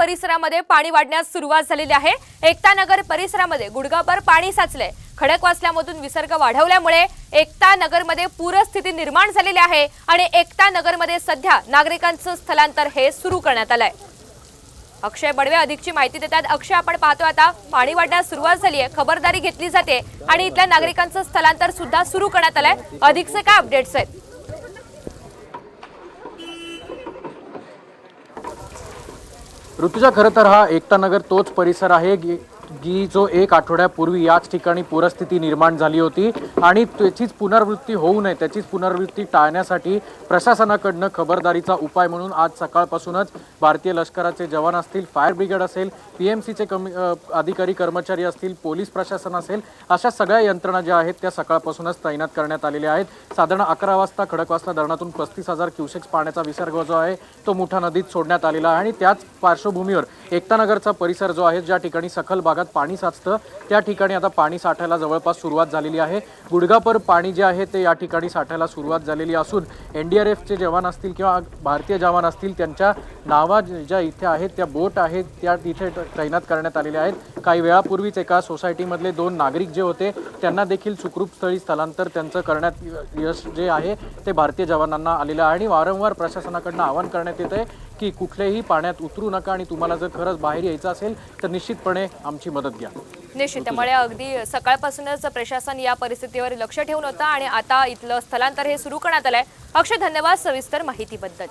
परिसरामध्ये पाणी वाढण्यास सुरुवात झालेली आहे। एकता नगर परिसरामध्ये गुडघाभर पाणी साचले। खडकवासल्यामधून विसर्ग वाढवल्यामुळे एकता नगरमध्ये पूरस्थिती निर्माण झालेली आहे आणि एकता नगरमध्ये सध्या नागरिकांचं स्थलांतर हे सुरू करण्यात आलंय। अक्षय बडवे अधिकची माहिती देतात। अक्षय, आपण पाहतो आता पाणी वाढण्यास सुरुवात झाली आहे, खबरदारी घेतली जाते आणि इथल्या नागरिकांचं स्थलांतर सुद्धा सुरू करण्यात आलंय। अधिकचे काय अपडेट्स आहेत? ऋतुजा, खरं तर हा एकता नगर तोच परिसर आहे की जो एक आठवड्यापूर्वी याच ठिकाणी पूरस्थिती निर्माण झाली होती आणि त्याचीच पुनरावृत्ती होऊ नये, त्याचीच पुनरावृत्ती टाळण्यासाठी प्रशासनाकडनं खबरदारीचा उपाय म्हणून आज सकाळपासूनच भारतीय लष्कराचे जवान असतील, फायर ब्रिगेड असेल, पीएमसीचे अधिकारी कर्मचारी असतील, पोलीस प्रशासन असेल, अशा सगळ्या यंत्रणा ज्या आहेत त्या सकाळपासूनच तैनात करण्यात आलेल्या आहेत। साधारण 11 वाजता खडकवासला धरणातून 35,000 क्युसेक्स पाण्याचा विसर्ग जो आहे तो मुठा नदीत सोडण्यात आलेला आहे आणि त्याच पार्श्वभूमीवर एकता नगरचा परिसर जो आहे, ज्या ठिकाणी सखल भागात पाणी साचतं त्या ठिकाणी आता पाणी साठायला जवळपास सुरुवात झालेली आहे। गुडघाभर पाणी जे आहे ते या ठिकाणी साठायला सुरुवात झालेली असून एनडीआरएफचे जवान असतील किंवा भारतीय जवान असतील त्यांच्या नावा ज्या इथे आहेत त्या बोट आहेत त्या इथे तैनात करण्यात आलेल्या आहेत। काही वेळापूर्वीच एका सोसायटीमधले 2 नागरिक जे होते त्यांना देखील सुखरूप स्थळी स्थलांतर त्यांचं करण्यात यश जे आहे ते भारतीय जवानांना आलेलं आहे आणि वारंवार प्रशासनाकडनं आवाहन करण्यात येत आहे की कुठलेही पाण्यात उतरू नका आणि तुम्हाला जर खरंच बाहेर यायचं असेल तर निश्चितपणे आमची मदत घ्या। निश्चित, त्यामुळे अगदी सकाळपासूनच प्रशासन या परिस्थितीवर लक्ष ठेवून होतं आणि आता इथलं स्थलांतर हे सुरू करण्यात आलंय। अक्षय, धन्यवाद सविस्तर माहितीबद्दल।